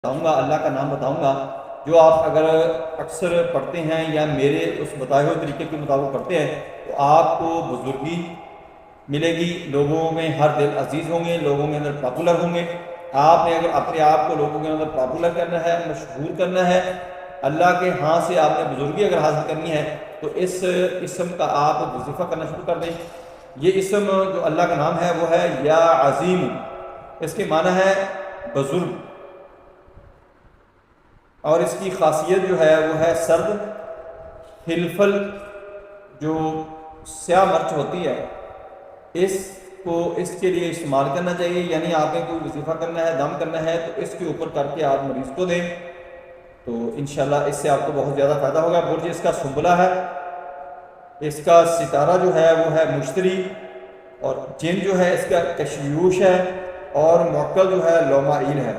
بتاؤں گا، اللہ کا نام بتاؤں گا، جو آپ اگر اکثر پڑھتے ہیں یا میرے اس بتائے ہوئے طریقے کے مطابق پڑھتے ہیں تو آپ کو بزرگی ملے گی، لوگوں میں ہر دل عزیز ہوں گے، لوگوں کے اندر پاپولر ہوں گے۔ آپ نے اگر اپنے آپ کو لوگوں کے اندر پاپولر کرنا ہے، مشہور کرنا ہے، اللہ کے ہاں سے آپ نے بزرگی اگر حاصل کرنی ہے تو اس اسم کا آپ وظیفہ کرنا شروع کر دیں۔ یہ اسم جو اللہ کا نام ہے وہ ہے یا عظیم، اس کے معنی ہے بزرگ، اور اس کی خاصیت جو ہے وہ ہے سرد ہلفل، جو سیاہ مرچ ہوتی ہے اس کو اس کے لیے استعمال کرنا چاہیے، یعنی آپ نے کوئی وظیفہ کرنا ہے، دم کرنا ہے تو اس کے اوپر کر کے آپ مریض کو دیں تو انشاءاللہ اس سے آپ کو بہت زیادہ فائدہ ہوگا۔ برج اس کا سنبلہ ہے، اس کا ستارہ جو ہے وہ ہے مشتری، اور جن جو ہے اس کا کشیوش ہے، اور موکل جو ہے لومائیل ہے۔